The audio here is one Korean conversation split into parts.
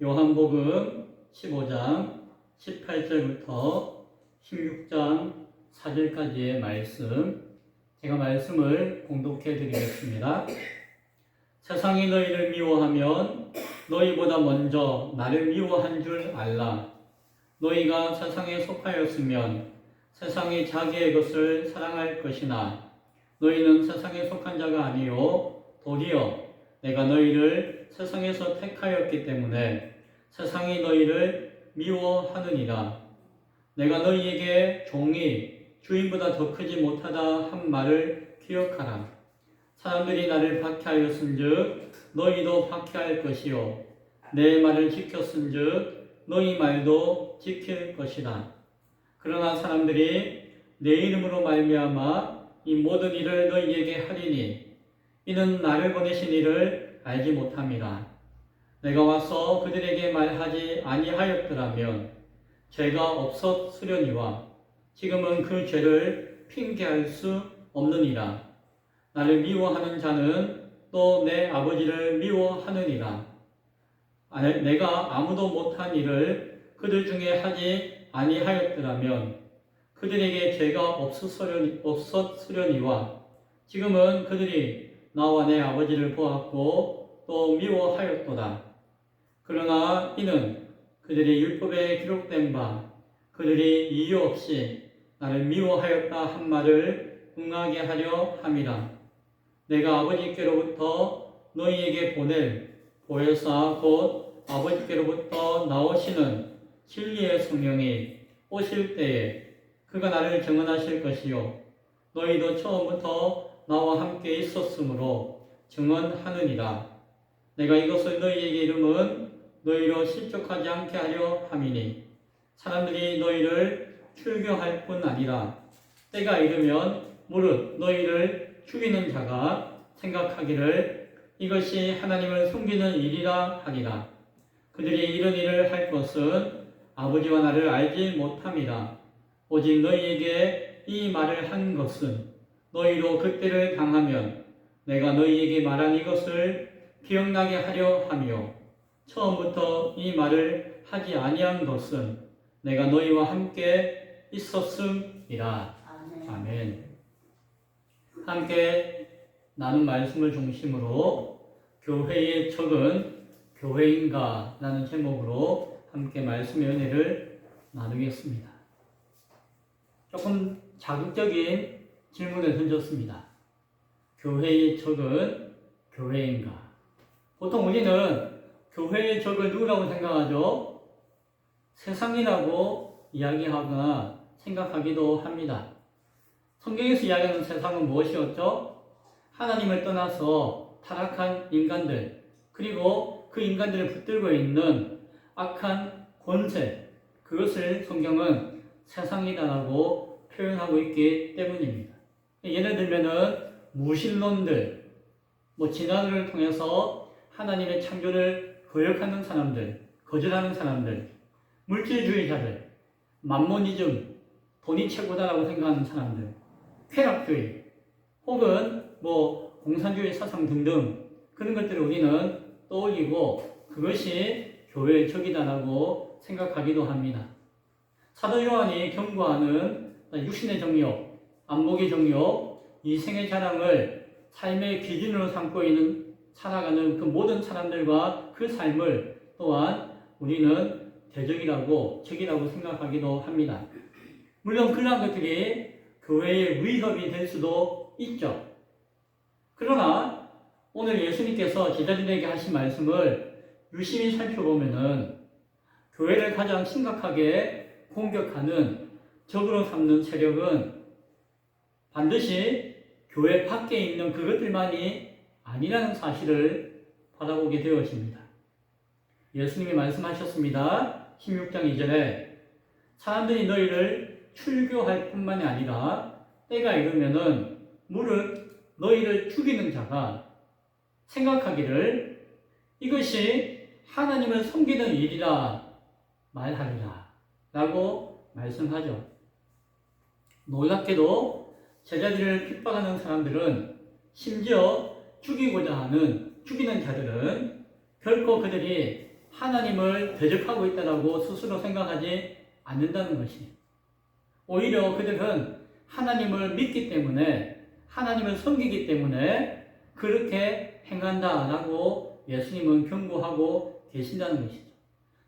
요한복음 15장 18절부터 16장 4절까지의 말씀, 제가 말씀을 공독해 드리겠습니다. 세상이 너희를 미워하면 너희보다 먼저 나를 미워한 줄 알라. 너희가 세상에 속하였으면 세상이 자기의 것을 사랑할 것이나 너희는 세상에 속한 자가 아니요 도리어 내가 너희를 세상에서 택하였기 때문에 세상이 너희를 미워하느니라. 내가 너희에게 종이 주인보다 더 크지 못하다 한 말을 기억하라. 사람들이 나를 박해하였은즉 너희도 박해할 것이요 내 말을 지켰은즉 너희 말도 지킬 것이다. 그러나 사람들이 내 이름으로 말미암아 이 모든 일을 너희에게 하리니 이는 나를 보내신 이를 알지 못함이라. 내가 와서 그들에게 말하지 아니하였더라면 죄가 없었으려니와 지금은 그 죄를 핑계할 수 없느니라. 나를 미워하는 자는 또 내 아버지를 미워하느니라. 내가 아무도 못한 일을 그들 중에 하지 아니하였더라면 그들에게 죄가 없었으려니와 지금은 그들이 나와 내 아버지를 보았고 또 미워하였도다. 그러나 이는 그들의 율법에 기록된 바 그들이 이유 없이 나를 미워하였다 한 말을 응하게 하려 함이라. 내가 아버지께로부터 너희에게 보낼 보혜사 곧 아버지께로부터 나오시는 진리의 성령이 오실 때에 그가 나를 증언하실 것이요 너희도 처음부터 나와 함께 있었으므로 증언하느니라. 내가 이것을 너희에게 이름은 너희로 실족하지 않게 하려 함이니 사람들이 너희를 출교할 뿐 아니라 때가 이르면 무릇 너희를 죽이는 자가 생각하기를 이것이 하나님을 숨기는 일이라 하리라. 그들이 이런 일을 할 것은 아버지와 나를 알지 못함이라. 오직 너희에게 이 말을 한 것은 너희로 그때를 당하면 내가 너희에게 말한 이것을 기억나게 하려 하며 처음부터 이 말을 하지 아니한 것은 내가 너희와 함께 있었음이라. 아멘. 함께 나눈 말씀을 중심으로 교회의 적은 교회인가라는 제목으로 함께 말씀의 은혜를 나누겠습니다. 조금 자극적인 질문을 던졌습니다. 교회의 적은 교회인가? 보통 우리는 교회의 적을 누구라고 생각하죠? 세상이라고 이야기하거나 생각하기도 합니다. 성경에서 이야기하는 세상은 무엇이었죠? 하나님을 떠나서 타락한 인간들, 그리고 그 인간들을 붙들고 있는 악한 권세, 그것을 성경은 세상이다라고 표현하고 있기 때문입니다. 예를 들면은 무신론들, 진화론을 통해서 하나님의 창조를 거역하는 사람들, 거절하는 사람들, 물질주의자들, 만모니즘, 돈이 최고다라고 생각하는 사람들, 쾌락주의, 혹은 공산주의 사상 등등 그런 것들을 우리는 떠올리고 그것이 교회의 적이다라고 생각하기도 합니다. 사도 요한이 경고하는 육신의 정욕, 안목의 정욕, 이 생의 자랑을 삶의 기준으로 삼고 있는 살아가는 그 모든 사람들과 그 삶을 또한 우리는 대적이라고 적이라고 생각하기도 합니다. 물론 그러한 것들이 교회의 위협이 될 수도 있죠. 그러나 오늘 예수님께서 제자들에게 하신 말씀을 유심히 살펴보면은 교회를 가장 심각하게 공격하는 적으로 삼는 세력은 반드시 교회 밖에 있는 그것들만이 아니라는 사실을 바라보게 되어집니다. 예수님이 말씀하셨습니다. 16장 2절에 사람들이 너희를 출교할 뿐만이 아니라 때가 이르면은 무릇 너희를 죽이는 자가 생각하기를 이것이 하나님을 섬기는 일이라 말하리라 라고 말씀하죠. 놀랍게도 제자들을 핍박하는 사람들은 심지어 죽이는 자들은 결코 그들이 하나님을 대적하고 있다고 스스로 생각하지 않는다는 것이. 오히려 그들은 하나님을 믿기 때문에, 하나님을 섬기기 때문에 그렇게 행한다라고 예수님은 경고하고 계신다는 것이죠.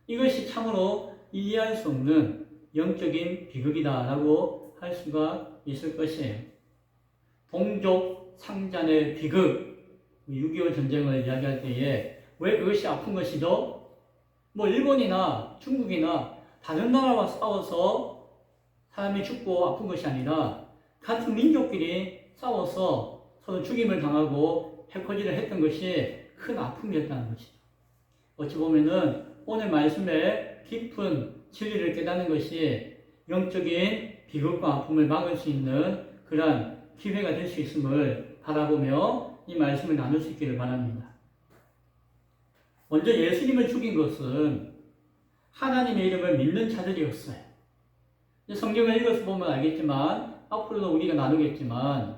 이것이 참으로 이해할 수 없는 영적인 비극이다라고 할 수가 있을 것이에요. 동족 상잔의 비극, 6.25 전쟁을 이야기할 때에 왜 그것이 아픈 것이죠? 뭐 일본이나 중국이나 다른 나라와 싸워서 사람이 죽고 아픈 것이 아니라 같은 민족끼리 싸워서 서로 죽임을 당하고 해코지를 했던 것이 큰 아픔이었다는 것이죠. 어찌 보면은 오늘 말씀에 깊은 진리를 깨닫는 것이 영적인 비극과 아픔을 막을 수 있는 그러한 기회가 될 수 있음을 바라보며 이 말씀을 나눌 수 있기를 바랍니다. 먼저 예수님을 죽인 것은 하나님의 이름을 믿는 자들이었어요. 성경을 읽어서 보면 알겠지만, 앞으로도 우리가 나누겠지만,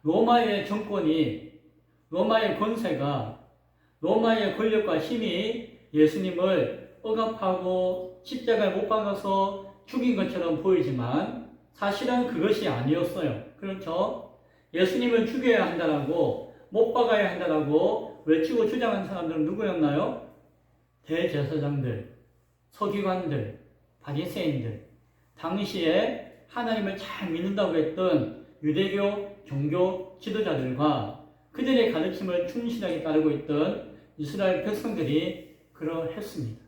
로마의 정권이, 로마의 권세가, 로마의 권력과 힘이 예수님을 억압하고 십자가에 못 박아서 죽인 것처럼 보이지만 사실은 그것이 아니었어요. 그렇죠? 예수님을 죽여야 한다라고, 못 박아야 한다라고 외치고 주장한 사람들은 누구였나요? 대제사장들, 서기관들, 바리새인들, 당시에 하나님을 잘 믿는다고 했던 유대교 종교 지도자들과 그들의 가르침을 충실하게 따르고 있던 이스라엘 백성들이 그러했습니다.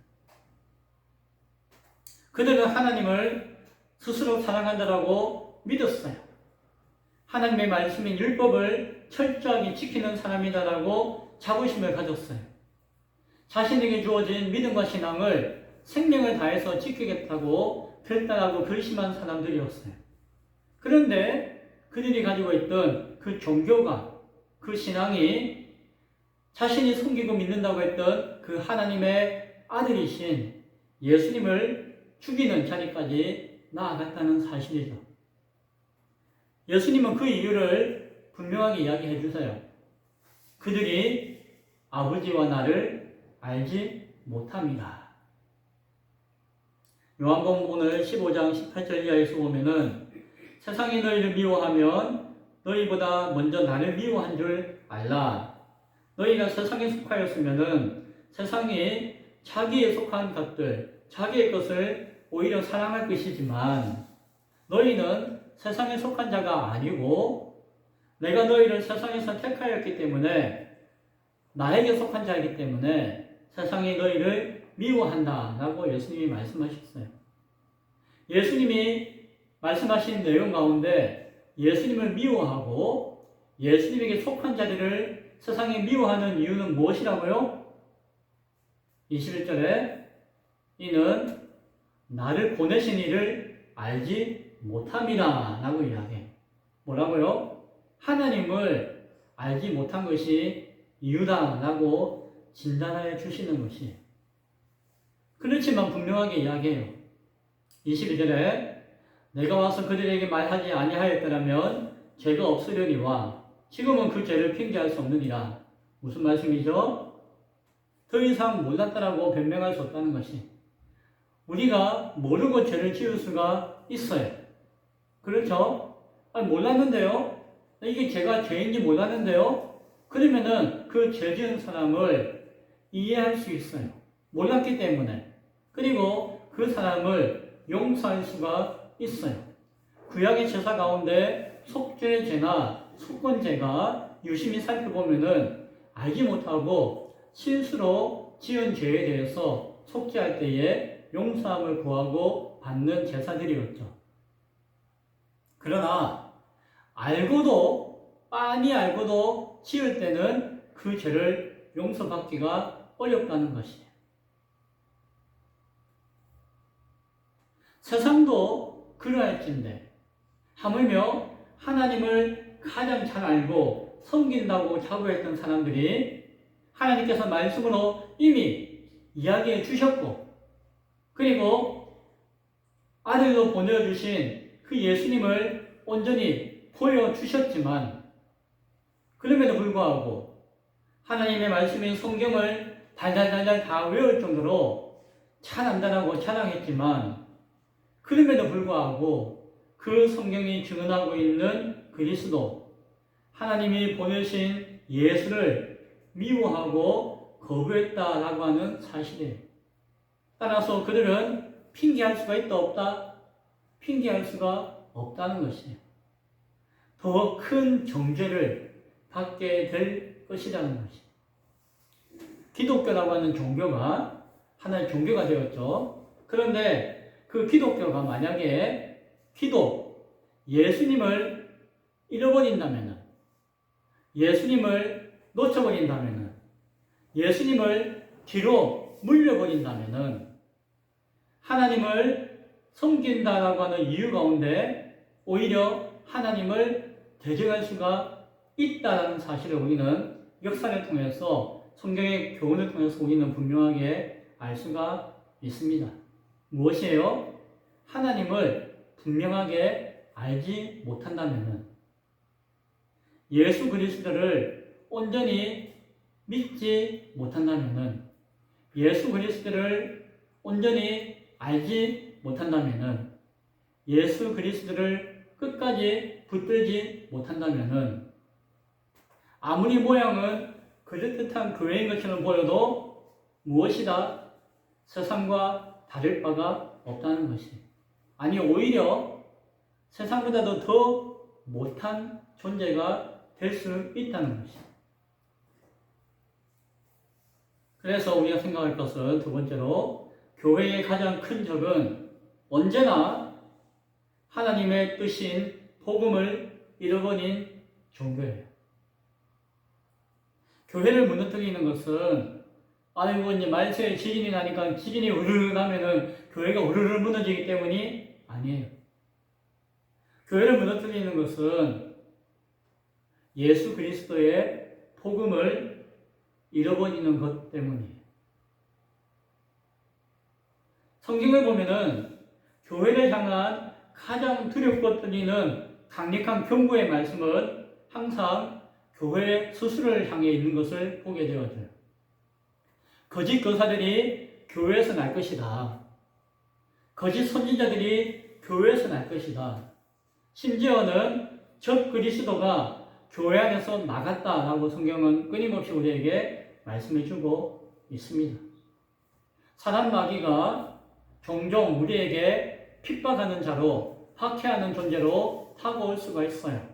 그들은 하나님을 스스로 사랑한다라고 믿었어요. 하나님의 말씀인 율법을 철저하게 지키는 사람이다라고 자부심을 가졌어요. 자신에게 주어진 믿음과 신앙을 생명을 다해서 지키겠다고 결단하고 결심한 사람들이었어요. 그런데 그들이 가지고 있던 그 종교가, 그 신앙이 자신이 섬기고 믿는다고 했던 그 하나님의 아들이신 예수님을 죽이는 자리까지 나아갔다는 사실이죠. 예수님은 그 이유를 분명하게 이야기해 주세요. 그들이 아버지와 나를 알지 못함이라. 요한복음 오늘 15장 18절 이하에서 보면은 세상이 너희를 미워하면 너희보다 먼저 나를 미워한 줄 알라. 너희가 세상에 속하였으면은 세상이 자기에 속한 것들, 자기의 것을 오히려 사랑할 것이지만 너희는 세상에 속한 자가 아니고 내가 너희를 세상에서 택하였기 때문에 나에게 속한 자이기 때문에 세상이 너희를 미워한다 라고 예수님이 말씀하셨어요. 예수님이 말씀하신 내용 가운데 예수님을 미워하고 예수님에게 속한 자들을 세상에 미워하는 이유는 무엇이라고요? 21절에 이는 나를 보내신 이를 알지 못함이라 라고 이야기해요. 뭐라고요? 하나님을 알지 못한 것이 이유다 라고 진단해 주시는 것이에요. 그렇지만 분명하게 이야기해요. 22절에 내가 와서 그들에게 말하지 아니하였더라면 죄가 없으려니와 지금은 그 죄를 핑계할 수 없느니라. 무슨 말씀이죠? 더 이상 몰랐다라고 변명할 수 없다는 것이. 우리가 모르고 죄를 지을 수가 있어요. 그렇죠? 아니, 몰랐는데요? 이게 제가 죄인지 몰랐는데요? 그러면은 그 죄 지은 사람을 이해할 수 있어요. 몰랐기 때문에. 그리고 그 사람을 용서할 수가 있어요. 구약의 제사 가운데 속죄제나 속건제가 유심히 살펴보면은 알지 못하고 실수로 지은 죄에 대해서 속죄할 때에 용서함을 구하고 받는 제사들이었죠. 그러나 알고도 빤히 알고도 지을 때는 그 죄를 용서받기가 어렵다는 것이에요. 세상도 그러할진데 하물며 하나님을 가장 잘 알고 섬긴다고 자부했던 사람들이 하나님께서 말씀으로 이미 이야기해 주셨고 그리고 아들로 보내주신 그 예수님을 온전히 보여주셨지만 그럼에도 불구하고 하나님의 말씀인 성경을 달달달달 다 외울 정도로 찬양한다고 찬양했지만 그럼에도 불구하고 그 성경이 증언하고 있는 그리스도, 하나님이 보내신 예수를 미워하고 거부했다라고 하는 사실이에요. 따라서 그들은 핑계할 수가 있다 없다? 핑계할 수가 없다는 것이에요. 더 큰 정죄를 받게 될 것이라는 것이에요. 기독교라고 하는 종교가 하나의 종교가 되었죠. 그런데 그 기독교가 만약에 예수님을 잃어버린다면, 예수님을 놓쳐버린다면, 예수님을 뒤로 물려버린다면 하나님을 섬긴다라고 하는 이유 가운데 오히려 하나님을 대적할 수가 있다는 사실을 우리는 역사를 통해서 성경의 교훈을 통해서 우리는 분명하게 알 수가 있습니다. 무엇이에요? 하나님을 분명하게 알지 못한다면, 예수 그리스도를 온전히 믿지 못한다면, 예수 그리스도를 온전히 알지 못한다면, 예수 그리스도를 끝까지 붙들지 못한다면 아무리 모양은 그럴듯한 교회인 것처럼 보여도 무엇이다? 세상과 다를 바가 없다는 것이. 아니 오히려 세상보다도 더 못한 존재가 될 수 있다는 것이. 그래서 우리가 생각할 것은 두 번째로 교회의 가장 큰 적은 언제나 하나님의 뜻인 복음을 잃어버린 종교예요. 교회를 무너뜨리는 것은 아이고 이제 말세에 지진이 나니까 지진이 우르르 나면은 교회가 우르르 무너지기 때문이 아니에요. 교회를 무너뜨리는 것은 예수 그리스도의 복음을 잃어버리는 것 때문이에요. 성경을 보면은 교회를 향한 가장 두렵고 떨리는 강력한 경고의 말씀은 항상 교회 스스로를 향해 있는 것을 보게 되어져요. 거짓 교사들이 교회에서 날 것이다. 거짓 선지자들이 교회에서 날 것이다. 심지어는 적 그리스도가 교회 안에서 나갔다라고 성경은 끊임없이 우리에게 말씀해주고 있습니다. 사단 마귀가 종종 우리에게 핍박하는 자로, 박해하는 존재로 다가올 수가 있어요.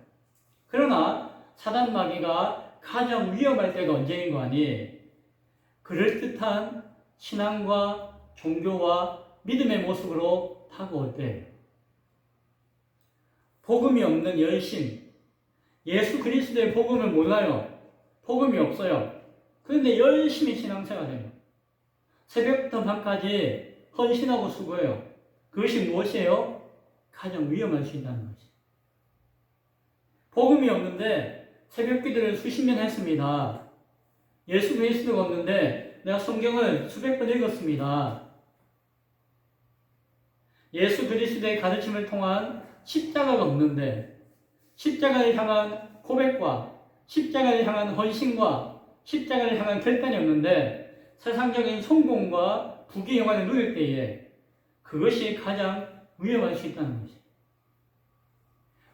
그러나 사단 마귀가 가장 위험할 때가 언제인 거 아니? 그럴듯한 신앙과 종교와 믿음의 모습으로 다가올 때, 복음이 없는 열심, 예수 그리스도의 복음을 몰라요. 복음이 없어요. 그런데 열심히 신앙생활해요. 새벽부터 밤까지 헌신하고 수고해요. 그것이 무엇이에요? 가장 위험할 수 있다는 것이. 복음이 없는데 새벽 기도를 수십 년 했습니다. 예수 그리스도가 없는데 내가 성경을 수백 번 읽었습니다. 예수 그리스도의 가르침을 통한 십자가가 없는데, 십자가를 향한 고백과 십자가를 향한 헌신과 십자가를 향한 결단이 없는데 세상적인 성공과 부귀 영화를 누릴 때에 그것이 가장 위험할 수 있다는 것이.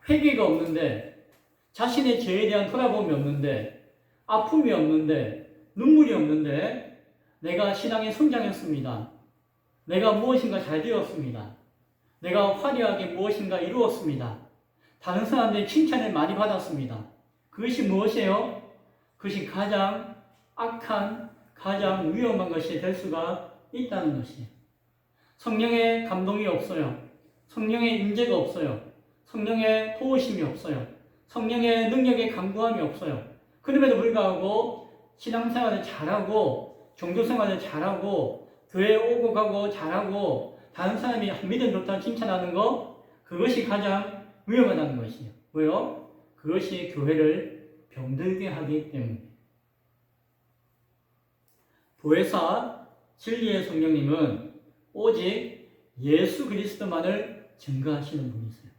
회개가 없는데, 자신의 죄에 대한 돌아봄이 없는데, 아픔이 없는데, 눈물이 없는데 내가 신앙에 성장했습니다. 내가 무엇인가 잘 되었습니다. 내가 화려하게 무엇인가 이루었습니다. 다른 사람들의 칭찬을 많이 받았습니다. 그것이 무엇이에요? 그것이 가장 악한, 가장 위험한 것이 될 수가 있다는 것이에요. 성령의 감동이 없어요. 성령의 임재가 없어요. 성령의 도우심이 없어요. 성령의 능력의 강구함이 없어요. 그럼에도 불구하고 신앙생활을 잘하고 종교생활을 잘하고 교회에 오고 가고 잘하고 다른 사람이 믿음 좋다고 칭찬하는 거, 그것이 가장 위험하다는 것이에요. 왜요? 그것이 교회를 병들게 하기 때문에. 보혜사 진리의 성령님은 오직 예수 그리스도만을 증거하시는 분이세요.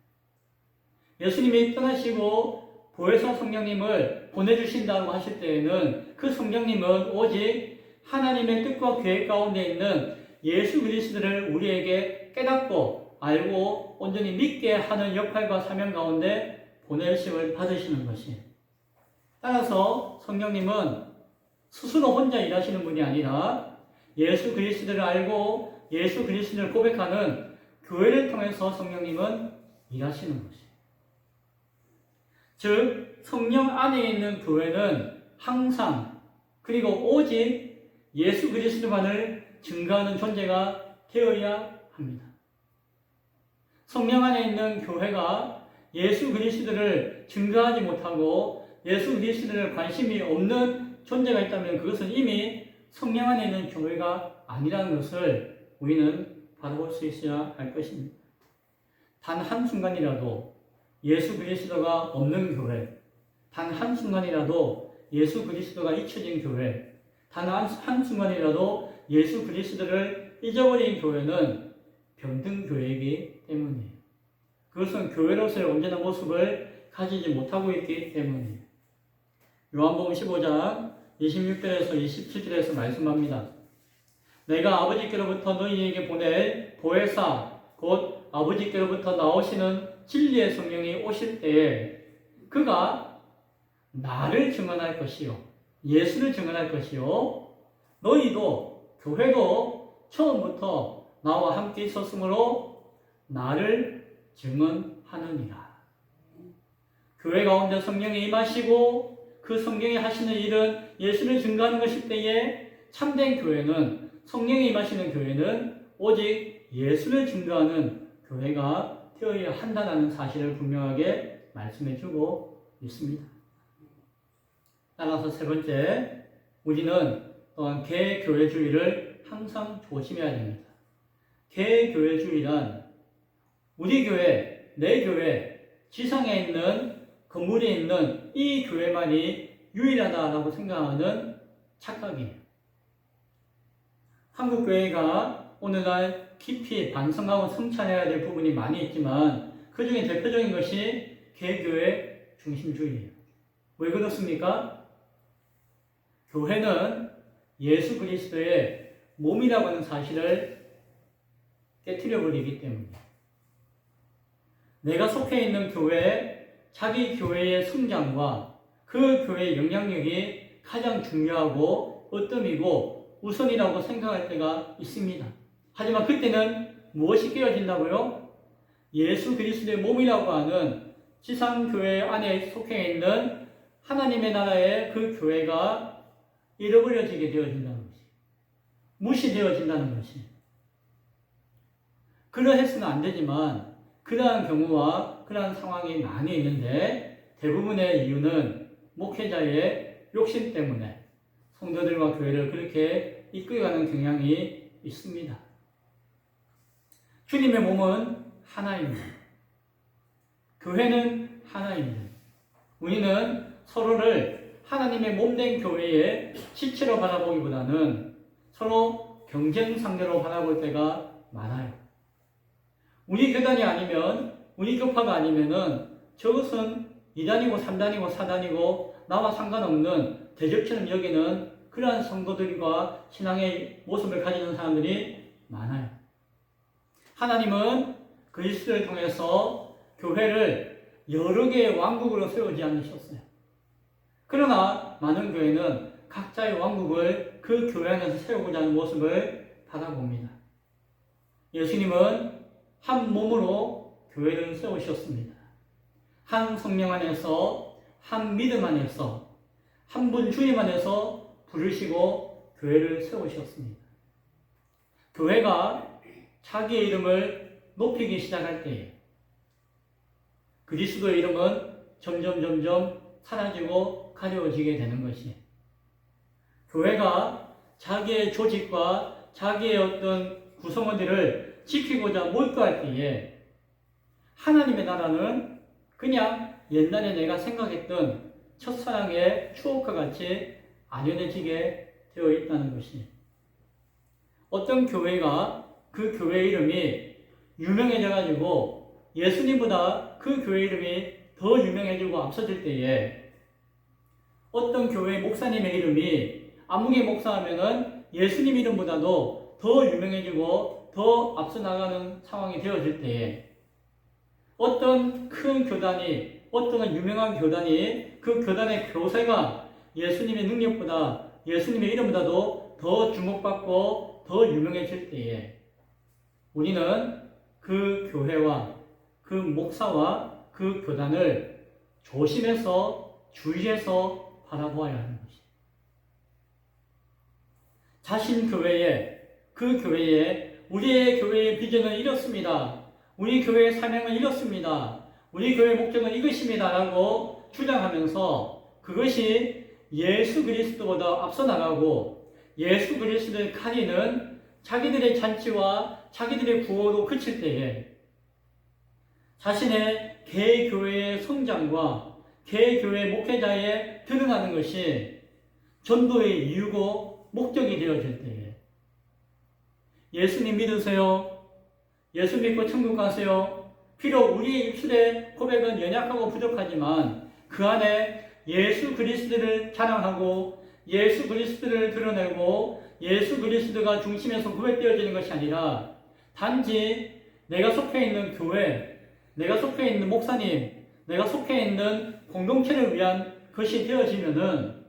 예수님이 떠나시고 보혜사 성령님을 보내주신다고 하실 때에는 그 성령님은 오직 하나님의 뜻과 계획 가운데 있는 예수 그리스도를 우리에게 깨닫고 알고 온전히 믿게 하는 역할과 사명 가운데 보내심을 받으시는 것이에요. 따라서 성령님은 스스로 혼자 일하시는 분이 아니라 예수 그리스도를 알고 예수 그리스도를 고백하는 교회를 통해서 성령님은 일하시는 것이에요. 즉 성령 안에 있는 교회는 항상 그리고 오직 예수 그리스도만을 증거하는 존재가 되어야 합니다. 성령 안에 있는 교회가 예수 그리스도를 증거하지 못하고 예수 그리스도를 관심이 없는 존재가 있다면 그것은 이미 성령 안에 있는 교회가 아니라는 것을 우리는 바라볼 수 있어야 할 것입니다. 단 한순간이라도 예수 그리스도가 없는 교회, 단 한순간이라도 예수 그리스도가 잊혀진 교회, 단 한순간이라도 예수 그리스도를 잊어버린 교회는 병든 교회이기 때문이에요. 그것은 교회로서의 온전한 모습을 가지지 못하고 있기 때문이에요. 요한복음 15장 26절에서 27절에서 말씀합니다. 내가 아버지께로부터 너희에게 보낼 보혜사 곧 아버지께로부터 나오시는 진리의 성령이 오실 때에 그가 나를 증언할 것이요 예수를 증언할 것이요 너희도 교회도 처음부터 나와 함께 있었으므로 나를 증언하느니라. 교회 가운데 성령이 임하시고 그 성령이 하시는 일은 예수를 증거하는 것일 때에 참된 교회는 성령이 임하시는 교회는 오직 예수를 증거하는 교회가 되어야 한다는 사실을 분명하게 말씀해 주고 있습니다. 따라서 세 번째, 우리는 또한 개교회주의를 항상 조심해야 됩니다. 개교회주의란 우리 교회, 내 교회, 지상에 있는 건물에 있는 이 교회만이 유일하다라고 생각하는 착각이에요. 한국 교회가 오늘날 깊이 반성하고 성찰해야 될 부분이 많이 있지만 그 중에 대표적인 것이 개교회 중심주의예요. 왜 그렇습니까? 교회는 예수 그리스도의 몸이라고 하는 사실을 깨트려 버리기 때문이에요. 내가 속해 있는 교회, 자기 교회의 성장과 그 교회의 영향력이 가장 중요하고 으뜸이고 우선이라고 생각할 때가 있습니다. 하지만 그때는 무엇이 깨어진다고요? 예수 그리스도의 몸이라고 하는 지상교회 안에 속해 있는 하나님의 나라의 그 교회가 잃어버려지게 되어진다는 것이, 무시되어진다는 것이. 그러해서는 안 되지만 그러한 경우와 그러한 상황이 많이 있는데 대부분의 이유는 목회자의 욕심 때문에 성도들과 교회를 그렇게 이끌어가는 경향이 있습니다. 주님의 몸은 하나입니다. 교회는 하나입니다. 우리는 서로를 하나님의 몸된 교회의 실체로 바라보기보다는 서로 경쟁 상대로 바라볼 때가 많아요. 우리 교단이 아니면, 우리 교파가 아니면은 저것은 2단이고 3단이고 4단이고 나와 상관없는 대적처럼 여기는 그러한 성도들과 신앙의 모습을 가지는 사람들이 많아요. 하나님은 그리스도를 통해서 교회를 여러 개의 왕국으로 세우지 않으셨어요. 그러나 많은 교회는 각자의 왕국을 그 교회 안에서 세우고자 하는 모습을 바라봅니다. 예수님은 한 몸으로 교회를 세우셨습니다. 한 성령 안에서, 한 믿음 안에서, 한 분 주님 안에서 부르시고 교회를 세우셨습니다. 교회가 자기의 이름을 높이기 시작할 때에 그리스도의 이름은 점점 사라지고 가려워지게 되는 것이에요. 교회가 자기의 조직과 자기의 어떤 구성원들을 지키고자 몰두할 때에 하나님의 나라는 그냥 옛날에 내가 생각했던 첫사랑의 추억과 같이 안연해지게 되어 있다는 것이에요. 어떤 교회가 그 교회 이름이 유명해져가지고 예수님보다 그 교회 이름이 더 유명해지고 앞서질 때에 어떤 교회 목사님의 이름이 아무개 목사하면은 예수님 이름보다도 더 유명해지고 더 앞서 나가는 상황이 되어질 때에 어떤 큰 교단이, 어떤 유명한 교단이 그 교단의 교세가 예수님의 능력보다, 예수님의 이름보다도 더 주목받고 더 유명해질 때에 우리는 그 교회와 그 목사와 그 교단을 조심해서 주의해서 바라보아야 하는 것입니다. 자신 교회에, 그 교회에 우리의 교회의 비전은 이렇습니다. 우리 교회의 사명은 이렇습니다. 우리 교회의 목적은 이것입니다. 라고 주장하면서 그것이 예수 그리스도보다 앞서 나가고 예수 그리스도를 가리는 자기들의 잔치와 자기들의 구호로 그칠 때에 자신의 개교회의 성장과 개교회 목회자에 드러나는 것이 전도의 이유고 목적이 되어질 때에 예수님 믿으세요. 예수 믿고 천국 가세요. 비록 우리의 입술의 고백은 연약하고 부족하지만 그 안에 예수 그리스도를 자랑하고 예수 그리스도를 드러내고 예수 그리스도가 중심에서 고백되어지는 것이 아니라 단지 내가 속해 있는 교회, 내가 속해 있는 목사님, 내가 속해 있는 공동체를 위한 것이 되어지면은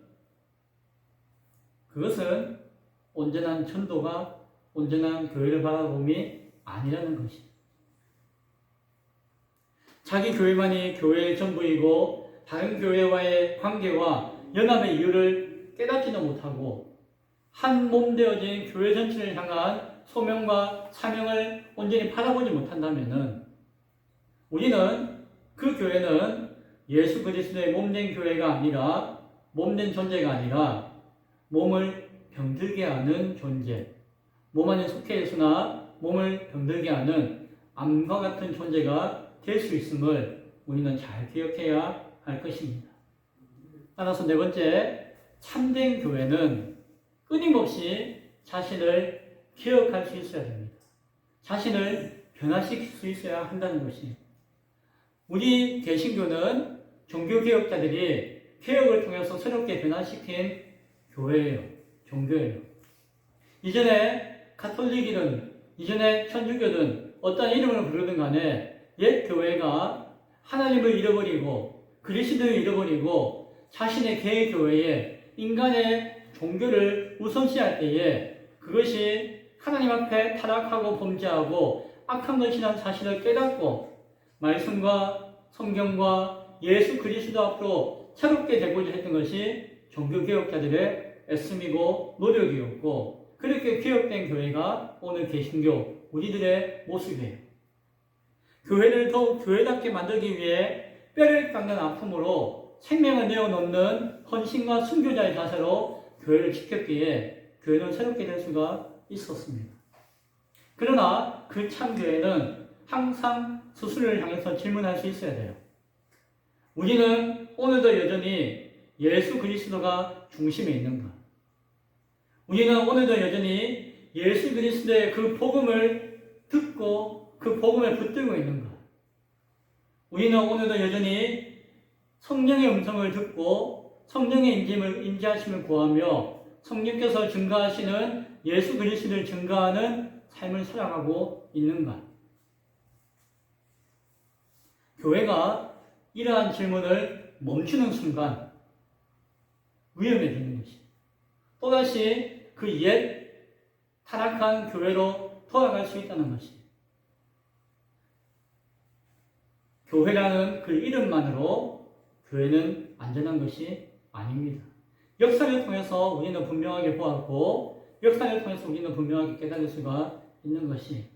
그것은 온전한 전도가 온전한 교회를 바라봄이 아니라는 것입니다. 자기 교회만이 교회의 전부이고 다른 교회와의 관계와 연합의 이유를 깨닫지도 못하고 한 몸 되어진 교회 전체를 향한 소명과 사명을 온전히 바라보지 못한다면 우리는 그 교회는 예수 그리스도의 몸된 교회가 아니라 몸된 존재가 아니라 몸을 병들게 하는 존재, 몸 안에 속해 있으나 몸을 병들게 하는 암과 같은 존재가 될 수 있음을 우리는 잘 기억해야 할 것입니다. 따라서 네 번째, 참된 교회는 끊임없이 자신을 기억할 수 있어야 됩니다. 자신을 변화시킬 수 있어야 한다는 것입니다. 우리 개신교는 종교개혁자들이 개혁을 통해서 새롭게 변화시킨 교회예요. 종교예요. 이전에 가톨릭이든 이전에 천주교든 어떤 이름을 부르든 간에 옛 교회가 하나님을 잃어버리고 그리스도를 잃어버리고 자신의 개의 교회에 인간의 종교를 우선시할 때에 그것이 하나님 앞에 타락하고 범죄하고 악한 것이라는 사실을 깨닫고 말씀과 성경과 예수 그리스도 앞으로 새롭게 되고자 했던 것이 종교개혁자들의 애씀이고 노력이었고 그렇게 개혁된 교회가 오늘 개신교 우리들의 모습이에요. 교회를 더욱 교회답게 만들기 위해 뼈를 깎는 아픔으로 생명을 내어놓는 헌신과 순교자의 자세로 교회를 지켰기에 교회는 새롭게 될 수가 있었습니다. 그러나 그 참교회는 항상 스스로를 향해서 질문할 수 있어야 돼요. 우리는 오늘도 여전히 예수 그리스도가 중심에 있는가? 우리는 오늘도 여전히 예수 그리스도의 그 복음을 듣고 그 복음을 붙들고 있는가? 우리는 오늘도 여전히 성령의 음성을 듣고 성령의 임재하심을 구하며 성령께서 증가하시는 예수 그리스도를 증가하는 삶을 살아가고 있는가? 교회가 이러한 질문을 멈추는 순간 위험해지는 것입니다. 또다시 그 옛 타락한 교회로 돌아갈 수 있다는 것입니다. 교회라는 그 이름만으로 교회는 안전한 것이 아닙니다. 역사를 통해서 우리는 분명하게 보았고 역사를 통해서 우리는 분명하게 깨달을 수가 있는 것이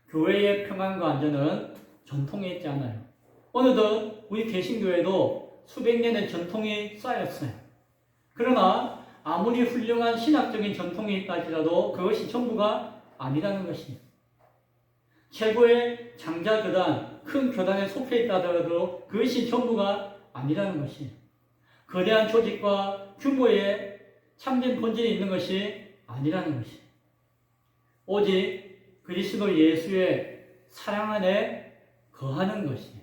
교회의 평안과 안전은 전통에 있지 않아요. 어느덧 우리 개신교회도 수백 년의 전통이 쌓였어요. 그러나 아무리 훌륭한 신학적인 전통이 있다 할지라도 그것이 전부가 아니라는 것입니다. 최고의 장자 교단, 큰 교단에 속해 있다 하더라도 그것이 전부가 아니라는 것입니다. 거대한 조직과 규모의 참된 본질이 있는 것이 아니라는 것입니다. 오직 그리스도 예수의 사랑 안에 거하는 것이에요.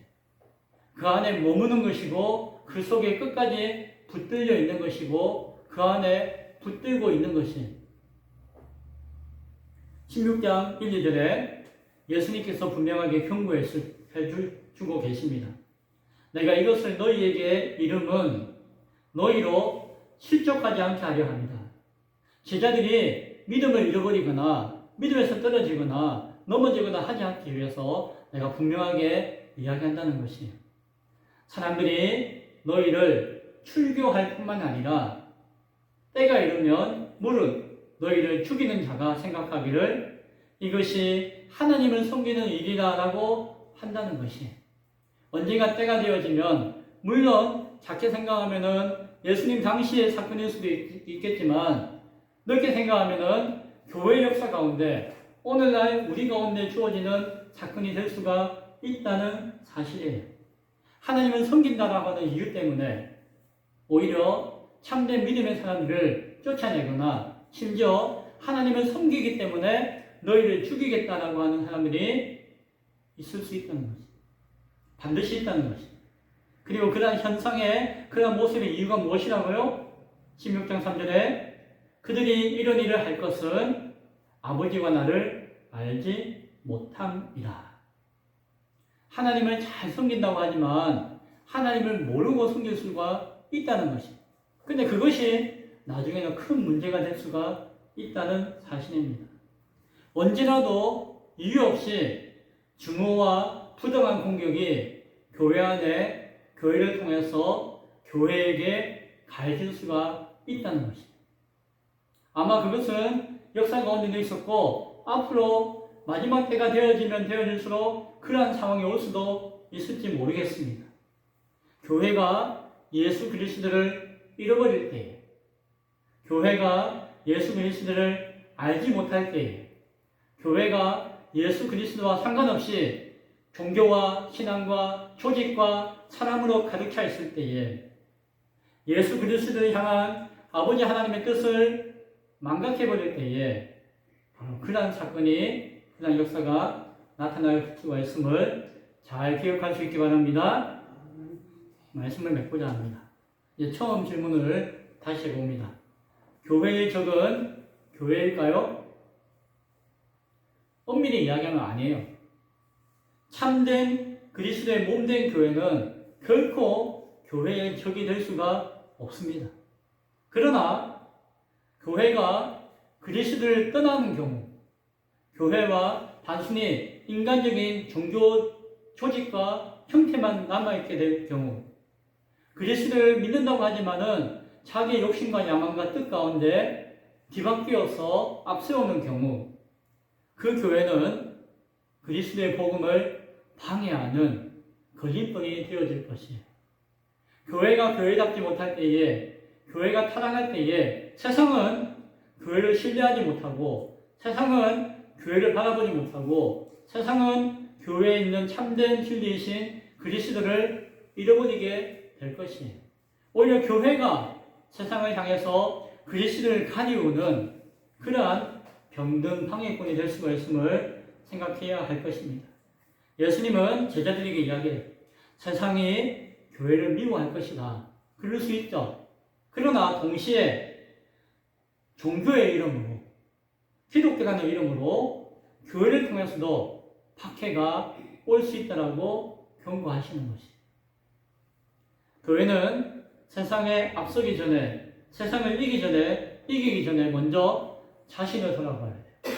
그 안에 머무는 것이고 그 속에 끝까지 붙들려 있는 것이고 그 안에 붙들고 있는 것이 16장 1, 2절에 예수님께서 분명하게 경고해주고 계십니다. 내가 이것을 너희에게 이름은 너희로 실족하지 않게 하려 합니다. 제자들이 믿음을 잃어버리거나 믿음에서 떨어지거나 넘어지거나 하지 않기 위해서 내가 분명하게 이야기한다는 것이에요. 사람들이 너희를 출교할 뿐만 아니라 때가 이르면 무릇 너희를 죽이는 자가 생각하기를 이것이 하나님을 섬기는 일이라고 한다는 것이에요. 언젠가 때가 되어지면 물론 작게 생각하면은 예수님 당시의 사건일 수도 있겠지만 넓게 생각하면은 교회 역사 가운데 오늘날 우리 가운데 주어지는 사건이 될 수가 있다는 사실이에요. 하나님을 섬긴다라고 하는 이유 때문에 오히려 참된 믿음의 사람들을 쫓아내거나 심지어 하나님을 섬기기 때문에 너희를 죽이겠다라고 하는 사람들이 있을 수 있다는 것이죠. 반드시 있다는 것이죠. 그리고 그러한 현상의 그러한 모습의 이유가 무엇이라고요? 16장 3절에 그들이 이런 일을 할 것은 아버지와 나를 알지 못함이라. 하나님을 잘 섬긴다고 하지만 하나님을 모르고 섬길 수가 있다는 것이죠. 근데 그것이 나중에는 큰 문제가 될 수가 있다는 사실입니다. 언제라도 이유 없이 증오와 부당한 공격이 교회 안에 교회를 통해서 교회에게 가해질 수가 있다는 것이죠. 아마 그것은 역사 가운데도 있었고 앞으로 마지막 때가 되어지면 되어질수록 그러한 상황이 올 수도 있을지 모르겠습니다. 교회가 예수 그리스도를 잃어버릴 때에, 교회가 예수 그리스도를 알지 못할 때에, 교회가 예수 그리스도와 상관없이 종교와 신앙과 조직과 사람으로 가득 차 있을 때에 예수 그리스도를 향한 아버지 하나님의 뜻을 망각해버릴 때에 바로 그러한 사건이, 그러한 역사가 나타날 수가 있음을 잘 기억할 수 있기 바랍니다. 말씀을 맺고자 합니다. 이제 처음 질문을 다시 해봅니다. 교회의 적은 교회일까요? 엄밀히 이야기하면 아니에요. 참된 그리스도의 몸된 교회는 결코 교회의 적이 될 수가 없습니다. 그러나 교회가 그리스도를 떠나는 경우, 교회와 단순히 인간적인 종교 조직과 형태만 남아있게 될 경우, 그리스도를 믿는다고 하지만은 자기의 욕심과 야망과 뜻 가운데 뒤바뀌어서 앞세우는 경우, 그 교회는 그리스도의 복음을 방해하는 걸림돌이 되어질 것이에요. 교회가 교회답지 못할 때에, 교회가 타락할 때에 세상은 교회를 신뢰하지 못하고, 세상은 교회를 바라보지 못하고, 세상은 교회에 있는 참된 진리이신 그리스도를 잃어버리게 될 것이에요. 오히려 교회가 세상을 향해서 그리스도를 가리우는 그러한 병든 방해꾼이 될 수가 있음을 생각해야 할 것입니다. 예수님은 제자들에게 이야기해요. 세상이 교회를 미워할 것이다. 그럴 수 있죠. 그러나 동시에 종교의 이름으로, 기독교라는 이름으로 교회를 통해서도 박해가 올 수 있다라고 경고하시는 것이에요. 교회는 세상에 앞서기 전에, 세상을 이기기 전에 먼저 자신을 돌아봐야 돼요.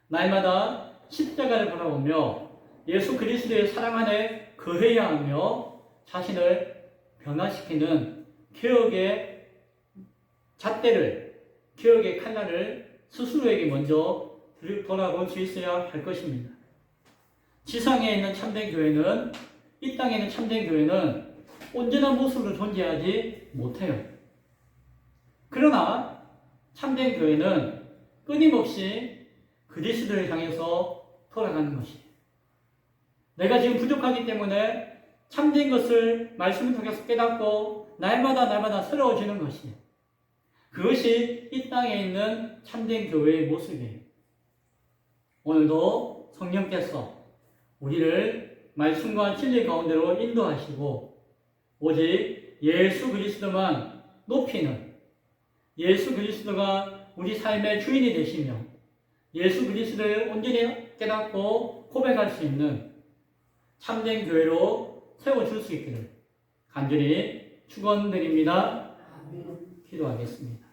날마다 십자가를 바라보며 예수 그리스도의 사랑 안에 거해야 하며 자신을 변화시키는 개혁의 잣대를, 개혁의 칼날을 스스로에게 먼저 돌아볼 수 있어야 할 것입니다. 지상에 있는 참된 교회는, 이 땅에 있는 참된 교회는 온전한 모습으로 존재하지 못해요. 그러나 참된 교회는 끊임없이 그리스도를 향해서 돌아가는 것이에요. 내가 지금 부족하기 때문에 참된 것을 말씀을 통해서 깨닫고 날마다 새로워지는 것이에요. 그것이 이 땅에 있는 참된 교회의 모습이에요. 오늘도 성령께서 우리를 말씀과 진리 가운데로 인도하시고 오직 예수 그리스도만 높이는, 예수 그리스도가 우리 삶의 주인이 되시며 예수 그리스도를 온전히 깨닫고 고백할 수 있는 참된 교회로 세워줄 수 있기를 간절히 축원드립니다. 기도하겠습니다.